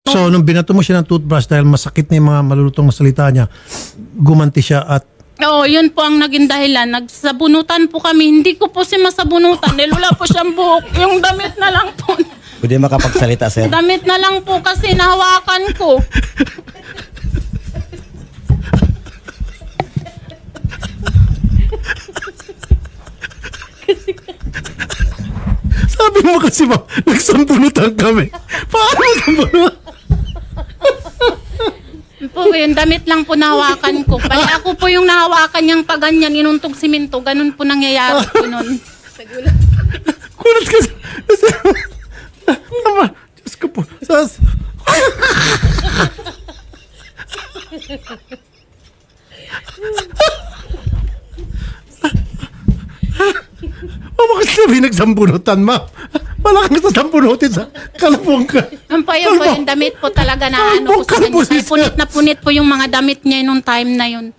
So, nung binato mo siya ng toothbrush dahil masakit na yung mga malulutong na salita niya, gumanti siya at... Oo, yun po ang naging dahilan. Nagsabunutan po kami. Hindi ko po siya masabunutan dahil wala po siyang buhok. Yung damit na lang po. Pwede makapagsalita, sir. Damit na lang po kasi nahawakan ko. Sabi mo kasi ba, nagsambunutan kami. Paano sambunutan? Po, yung damit lang po nahawakan ko. Pali ako po yung nahawakan niyang paganyan, inuntog siminto. Ganun po nangyayari po nun. Kulat kasi. Tama. Diyos ko po. Mama kasi sabi nagsambunutan, ma. Wala kang sasambunutin sa kalapong ka. Ang po yung damit po talaga na ano po sa kanya. Punit na punit po yung mga damit niya nung time na yun.